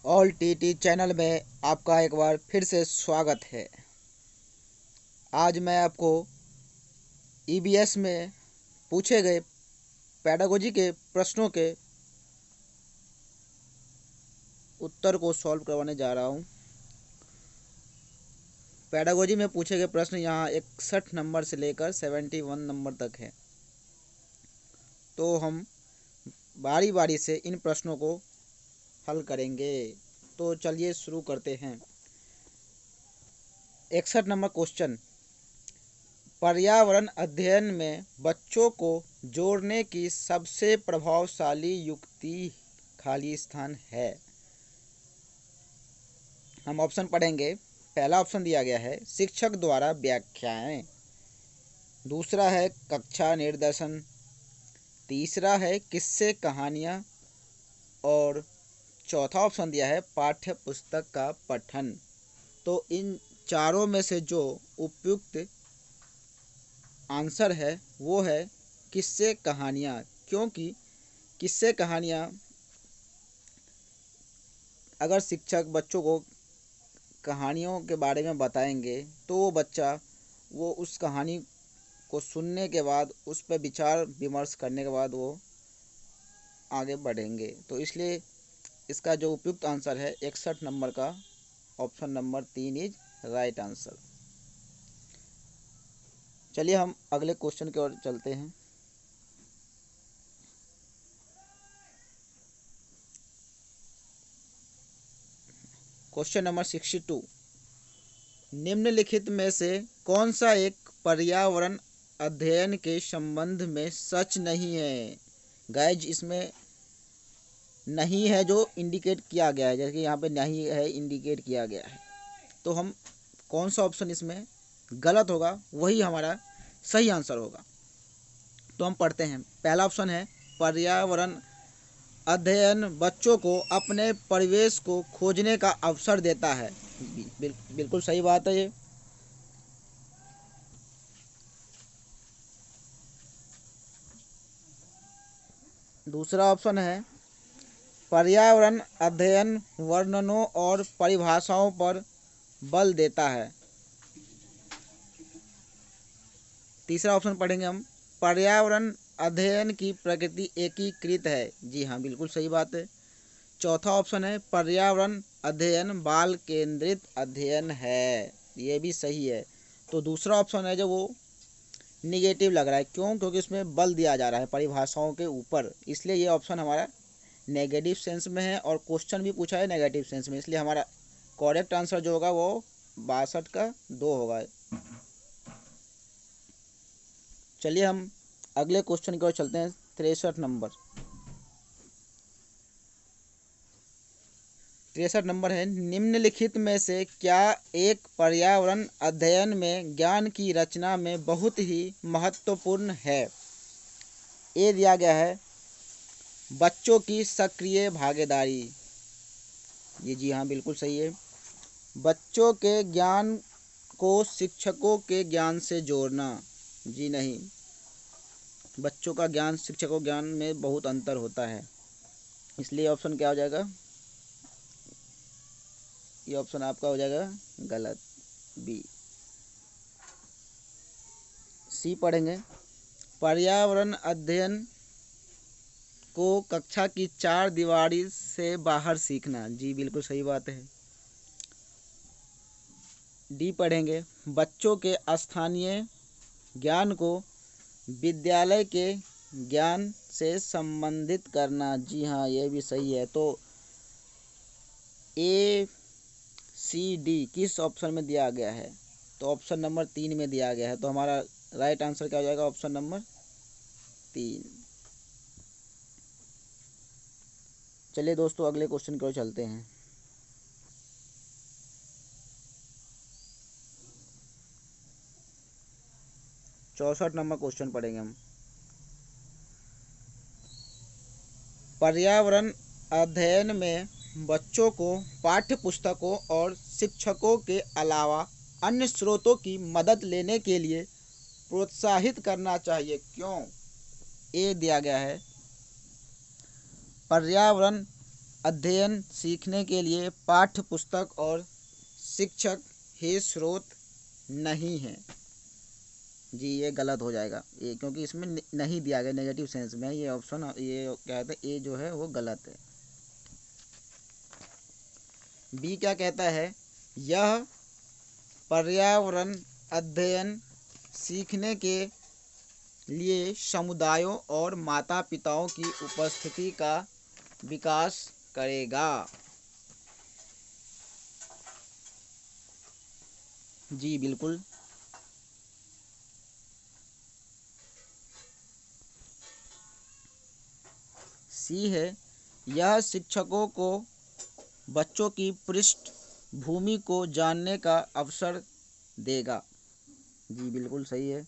All TT channel में आपका एक बार फिर से स्वागत है। आज मैं आपको ईबीएस में पूछे गए पेडागोजी के प्रश्नों के उत्तर को सॉल्व करवाने जा रहा हूं। पेडागोजी में पूछे गए प्रश्न यहाँ 61 नंबर से लेकर 71 नंबर तक है। तो हम बारी बारी से इन प्रश्नों को हल करेंगे। तो चलिए शुरू करते हैं। 61 नंबर क्वेश्चन, पर्यावरण अध्ययन में बच्चों को जोड़ने की सबसे प्रभावशाली युक्ति खाली स्थान है। हम ऑप्शन पढ़ेंगे। पहला ऑप्शन दिया गया है शिक्षक द्वारा व्याख्याएं, दूसरा है कक्षा निर्देशन, तीसरा है किस्से कहानियां और चौथा ऑप्शन दिया है पाठ्य पुस्तक का पठन। तो इन चारों में से जो उपयुक्त आंसर है वो है किस्से कहानियाँ, क्योंकि किस्से कहानियाँ अगर शिक्षक बच्चों को कहानियों के बारे में बताएंगे तो वो उस कहानी को सुनने के बाद उस पर विचार विमर्श करने के बाद वो आगे बढ़ेंगे। तो इसलिए इसका जो उपयुक्त आंसर है 61 नंबर का option number 3 is right answer. चलिए हम अगले क्वेश्चन की ओर चलते हैं। क्वेश्चन नंबर 62, निम्नलिखित में से कौन सा एक पर्यावरण अध्ययन के संबंध में सच नहीं है। गाइज इसमें नहीं है जो इंडिकेट किया गया है, जैसे कि यहाँ पे नहीं है इंडिकेट किया गया है। तो हम कौन सा ऑप्शन इसमें गलत होगा वही हमारा सही आंसर होगा। तो हम पढ़ते हैं। पहला ऑप्शन है पर्यावरण अध्ययन बच्चों को अपने परिवेश को खोजने का अवसर देता है। बिल्कुल सही बात है ये। दूसरा ऑप्शन है पर्यावरण अध्ययन वर्णनों और परिभाषाओं पर बल देता है। तीसरा ऑप्शन पढ़ेंगे हम, पर्यावरण अध्ययन की प्रकृति एकीकृत है। जी हाँ, बिल्कुल सही बात है। चौथा ऑप्शन है पर्यावरण अध्ययन बाल केंद्रित अध्ययन है। ये भी सही है। तो दूसरा ऑप्शन है जो वो निगेटिव लग रहा है। क्यों? क्योंकि इसमें बल दिया जा रहा है परिभाषाओं के ऊपर, इसलिए ये ऑप्शन हमारा नेगेटिव सेंस में है और क्वेश्चन भी पूछा है नेगेटिव सेंस में, इसलिए हमारा करेक्ट आंसर जो होगा वो 62 का 2 होगा। चलिए हम अगले क्वेश्चन की ओर चलते हैं। 63 नंबर। 63 नंबर है, निम्नलिखित में से क्या एक पर्यावरण अध्ययन में ज्ञान की रचना में बहुत ही महत्वपूर्ण है। ए दिया गया है बच्चों की सक्रिय भागीदारी। ये जी हाँ, बिल्कुल सही है। बच्चों के ज्ञान को शिक्षकों के ज्ञान से जोड़ना। जी नहीं, बच्चों का ज्ञान शिक्षकों के ज्ञान में बहुत अंतर होता है, इसलिए ऑप्शन क्या हो जाएगा? ये ऑप्शन आपका हो जाएगा गलत, बी। सी पढ़ेंगे, पर्यावरण अध्ययन को कक्षा की 4 दीवारी से बाहर सीखना। जी बिल्कुल सही बात है। डी पढ़ेंगे, बच्चों के स्थानीय ज्ञान को विद्यालय के ज्ञान से संबंधित करना। जी हाँ, ये भी सही है। तो ए सी डी किस ऑप्शन में दिया गया है? तो ऑप्शन नंबर 3 में दिया गया है। तो हमारा राइट आंसर क्या हो जाएगा? Option number 3। चलिए दोस्तों अगले क्वेश्चन की ओर चलते हैं। चौसठ नंबर क्वेश्चन पढ़ेंगे हम। पर्यावरण अध्ययन में बच्चों को पाठ्य पुस्तकों और शिक्षकों के अलावा अन्य स्रोतों की मदद लेने के लिए प्रोत्साहित करना चाहिए। क्यों? ए दिया गया है पर्यावरण अध्ययन सीखने के लिए पाठ्य पुस्तक और शिक्षक ही स्रोत नहीं है। जी ये गलत हो जाएगा, ये क्योंकि इसमें नहीं दिया गया, नेगेटिव सेंस में ये ऑप्शन, ये क्या कहते हैं, ए जो है वो गलत है। बी क्या कहता है, यह पर्यावरण अध्ययन सीखने के लिए समुदायों और माता पिताओं की उपस्थिति का विकास करेगा। जी बिल्कुल। सी है, यह शिक्षकों को बच्चों की पृष्ठभूमि को जानने का अवसर देगा। जी बिल्कुल सही है।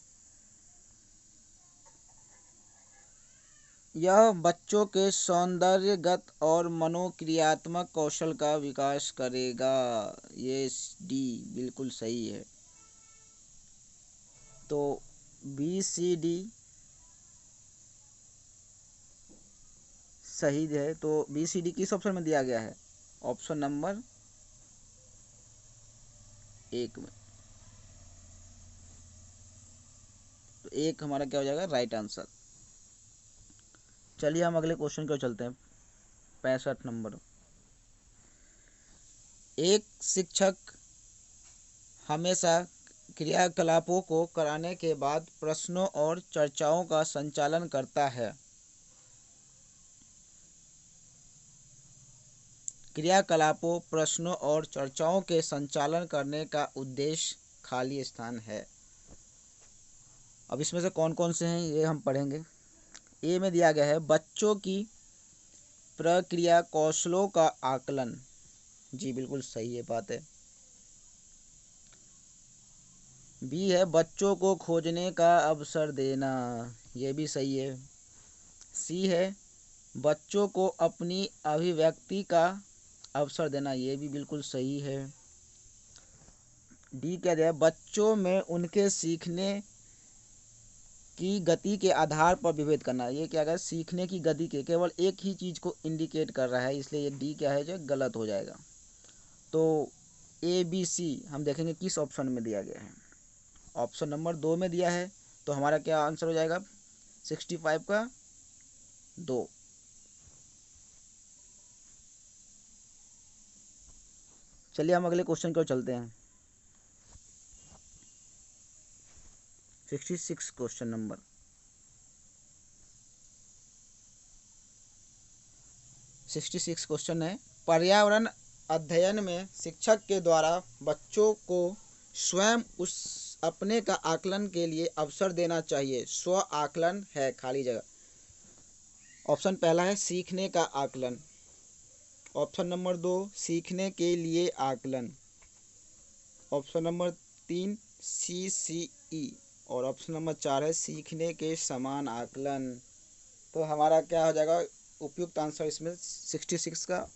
यह बच्चों के सौंदर्यगत और मनोक्रियात्मक कौशल का विकास करेगा। ये डी बिल्कुल सही है। तो बी सी डी सही है। तो बी सी डी किस ऑप्शन में दिया गया है? ऑप्शन नंबर 1 में। तो 1 हमारा क्या हो जाएगा? Right answer. चलिए हम अगले क्वेश्चन को चलते हैं। 65 नंबर। एक शिक्षक हमेशा क्रियाकलापों को कराने के बाद प्रश्नों और चर्चाओं का संचालन करता है। क्रियाकलापों, प्रश्नों और चर्चाओं के संचालन करने का उद्देश्य खाली स्थान है। अब इसमें से कौन कौन से हैं ये हम पढ़ेंगे। ए में दिया गया है बच्चों की प्रक्रिया कौशलों का आकलन। जी बिल्कुल सही है बात है। बी है बच्चों को खोजने का अवसर देना। ये भी सही है। सी है बच्चों को अपनी अभिव्यक्ति का अवसर देना। ये भी बिल्कुल सही है। डी क्या दिया है, बच्चों में उनके सीखने की गति के आधार पर विभेद करना। ये क्या है, सीखने की गति के केवल एक ही चीज़ को इंडिकेट कर रहा है, इसलिए ये डी क्या है जो गलत हो जाएगा। तो ए बी सी हम देखेंगे किस ऑप्शन में दिया गया है। ऑप्शन नंबर 2 में दिया है, तो हमारा क्या आंसर हो जाएगा? 65 का 2। चलिए हम अगले क्वेश्चन की ओर चलते हैं। 66 क्वेश्चन नंबर। क्वेश्चन है, पर्यावरण अध्ययन में शिक्षक के द्वारा बच्चों को स्वयं उस अपने का आकलन के लिए अवसर देना चाहिए। स्व आकलन है खाली जगह। ऑप्शन पहला है सीखने का आकलन। ऑप्शन नंबर 2 सीखने के लिए आकलन। ऑप्शन नंबर 3 CCE और ऑप्शन नंबर 4 है सीखने के समान आकलन। तो हमारा क्या हो जाएगा उपयुक्त आंसर इसमें 66 का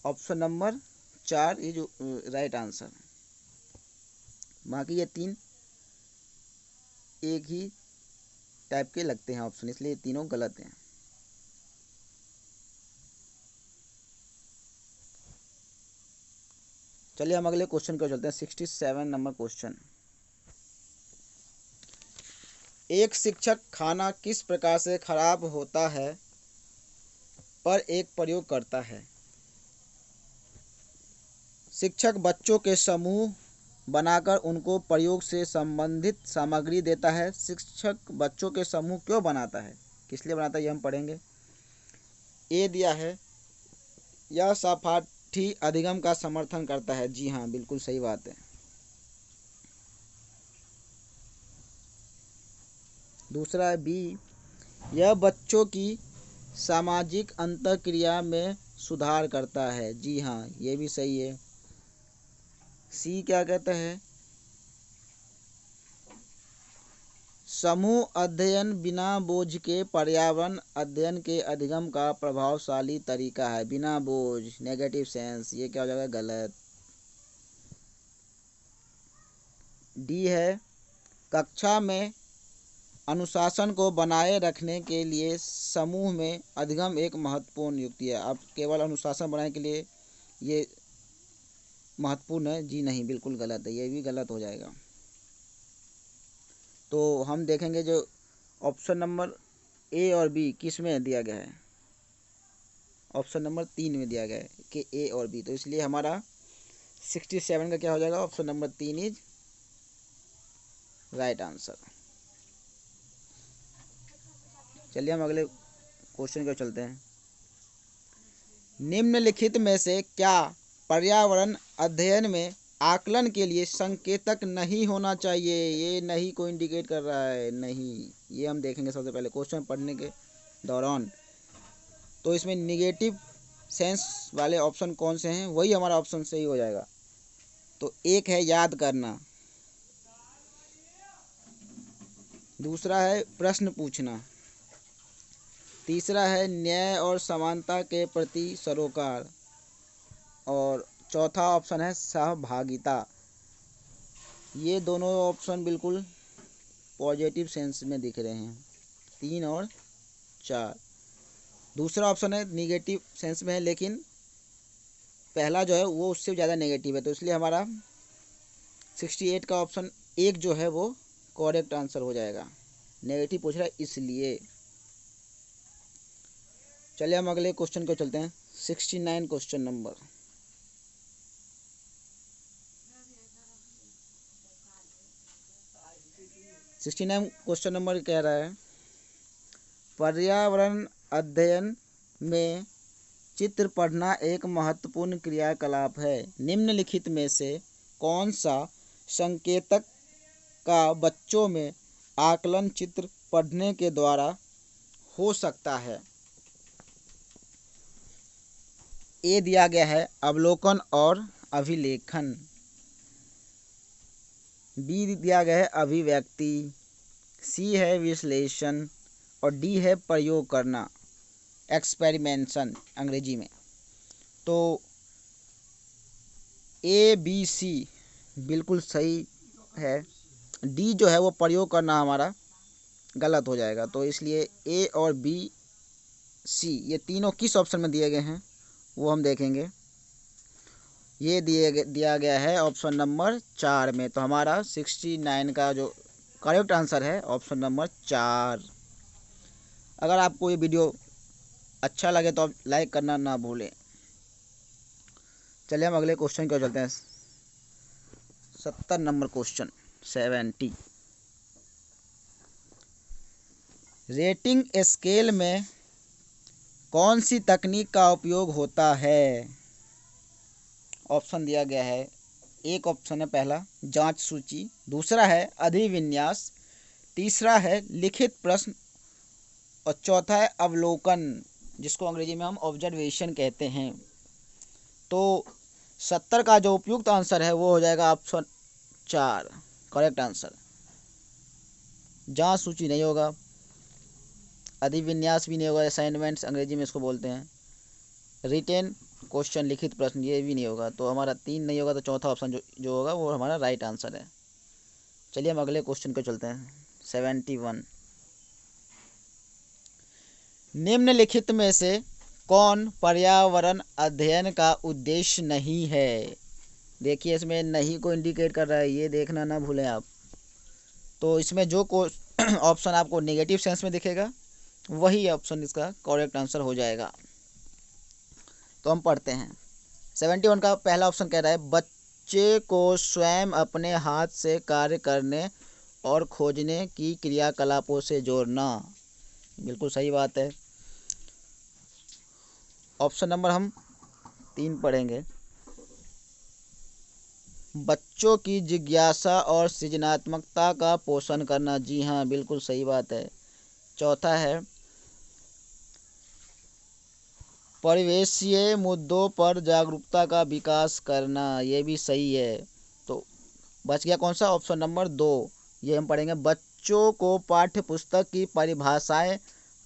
ऑप्शन नंबर 4 ये जो राइट आंसर। बाकी ये 3 एक ही टाइप के लगते हैं ऑप्शन, इसलिए तीनों गलत हैं। चलिए हम अगले क्वेश्चन को चलते हैं। 67 नंबर क्वेश्चन। एक शिक्षक खाना किस प्रकार से खराब होता है पर एक प्रयोग करता है। शिक्षक बच्चों के समूह बनाकर उनको प्रयोग से संबंधित सामग्री देता है। शिक्षक बच्चों के समूह क्यों बनाता है, किस लिए बनाता है, ये हम पढ़ेंगे। ए दिया है यह सहपाठी अधिगम का समर्थन करता है। जी हाँ बिल्कुल सही बात है। दूसरा है बी, यह बच्चों की सामाजिक अंतःक्रिया में सुधार करता है। जी हाँ ये भी सही है। सी क्या कहता है, समूह अध्ययन बिना बोझ के पर्यावरण अध्ययन के अधिगम का प्रभावशाली तरीका है। बिना बोझ नेगेटिव सेंस, ये क्या हो जाएगा गलत। डी है कक्षा में अनुशासन को बनाए रखने के लिए समूह में अधिगम एक महत्वपूर्ण युक्ति है। आप केवल अनुशासन बनाने के लिए ये महत्वपूर्ण है जी नहीं, बिल्कुल गलत है, ये भी गलत हो जाएगा। तो हम देखेंगे जो ऑप्शन नंबर ए और बी किस में दिया गया है, ऑप्शन नंबर 3 में दिया गया है कि ए और बी, तो इसलिए हमारा 67 का क्या हो जाएगा, option number 3 is right answer. चलिए हम अगले क्वेश्चन को चलते हैं। निम्नलिखित में से क्या पर्यावरण अध्ययन में आकलन के लिए संकेतक नहीं होना चाहिए? ये नहीं को इंडिकेट कर रहा है, नहीं, ये हम देखेंगे सबसे पहले क्वेश्चन पढ़ने के दौरान। तो इसमें निगेटिव सेंस वाले ऑप्शन कौन से हैं, वही हमारा ऑप्शन सही हो जाएगा। तो एक है याद करना, दूसरा है प्रश्न पूछना, तीसरा है न्याय और समानता के प्रति सरोकार, और चौथा ऑप्शन है सहभागिता। ये दोनों ऑप्शन बिल्कुल पॉजिटिव सेंस में दिख रहे हैं, 3 और 4। दूसरा ऑप्शन है निगेटिव सेंस में है, लेकिन पहला जो है वो उससे ज़्यादा नेगेटिव है, तो इसलिए हमारा 68 का ऑप्शन 1 जो है वो करेक्ट आंसर हो जाएगा। नेगेटिव पूछ रहा है इसलिए। चलिए हम अगले क्वेश्चन को चलते हैं, 69 क्वेश्चन नंबर। क्वेश्चन नंबर कह रहा है पर्यावरण अध्ययन में चित्र पढ़ना एक महत्वपूर्ण क्रियाकलाप है। निम्नलिखित में से कौन सा संकेतक का बच्चों में आकलन चित्र पढ़ने के द्वारा हो सकता है? ए दिया गया है अवलोकन और अभिलेखन, बी दिया गया है अभिव्यक्ति, सी है विश्लेषण, और डी है प्रयोग करना, एक्सपेरिमेंशन अंग्रेजी में। तो ए बी सी बिल्कुल सही है, डी जो है वो प्रयोग करना हमारा गलत हो जाएगा। तो इसलिए ए और बी सी ये तीनों किस ऑप्शन में दिए गए हैं वो हम देखेंगे। ये दिया गया है ऑप्शन नंबर 4 में, तो हमारा 69 का जो करेक्ट आंसर है ऑप्शन नंबर 4। अगर आपको ये वीडियो अच्छा लगे तो आप लाइक करना ना भूलें। चलिए हम अगले क्वेश्चन को चलते हैं, 70 नंबर क्वेश्चन 70। रेटिंग स्केल में कौन सी तकनीक का उपयोग होता है? ऑप्शन दिया गया है, एक ऑप्शन है पहला जांच सूची, दूसरा है अधिविन्यास, तीसरा है लिखित प्रश्न, और चौथा है अवलोकन, जिसको अंग्रेजी में हम ऑब्जर्वेशन कहते हैं। तो 70 का जो उपयुक्त आंसर है वो हो जाएगा ऑप्शन 4 करेक्ट आंसर। जांच सूची नहीं होगा, अधिविन्यास भी नहीं होगा, असाइनमेंट्स अंग्रेजी में इसको बोलते हैं, रिटेन क्वेश्चन लिखित प्रश्न ये भी नहीं होगा। तो हमारा 3 नहीं होगा, तो चौथा ऑप्शन जो होगा वो हमारा राइट आंसर है। चलिए हम अगले क्वेश्चन को चलते हैं, 71। निम्नलिखित में से कौन पर्यावरण अध्ययन का उद्देश्य नहीं है? देखिए इसमें नहीं को इंडिकेट कर रहा है, ये देखना ना भूलें आप। तो इसमें जो ऑप्शन आपको नेगेटिव सेंस में दिखेगा वही ऑप्शन इसका करेक्ट आंसर हो जाएगा। तो हम पढ़ते हैं, 71 का पहला ऑप्शन कह रहा है बच्चे को स्वयं अपने हाथ से कार्य करने और खोजने की क्रियाकलापों से जोड़ना। बिल्कुल सही बात है। ऑप्शन नंबर हम 3 पढ़ेंगे, बच्चों की जिज्ञासा और सृजनात्मकता का पोषण करना। जी हाँ, बिल्कुल सही बात है। चौथा है परिवेशीय मुद्दों पर जागरूकता का विकास करना, ये भी सही है। तो बच गया कौन सा, ऑप्शन नंबर 2, ये हम पढ़ेंगे बच्चों को पाठ्य पुस्तक की परिभाषाएं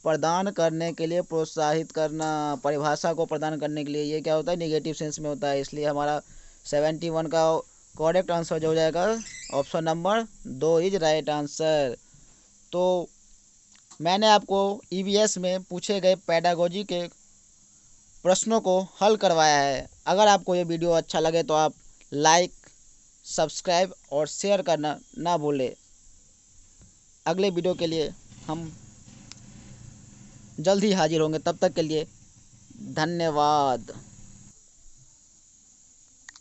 प्रदान करने के लिए प्रोत्साहित करना। परिभाषा को प्रदान करने के लिए ये क्या होता है, निगेटिव सेंस में होता है, इसलिए हमारा 71 का करेक्ट आंसर जो हो जाएगा option number 2 is right answer. तो मैंने आपको ईवीएस में पूछे गए पेडागोजी के प्रश्नों को हल करवाया है। अगर आपको ये वीडियो अच्छा लगे तो आप लाइक, सब्सक्राइब और शेयर करना ना भूलें। अगले वीडियो के लिए हम जल्द ही हाजिर होंगे, तब तक के लिए धन्यवाद।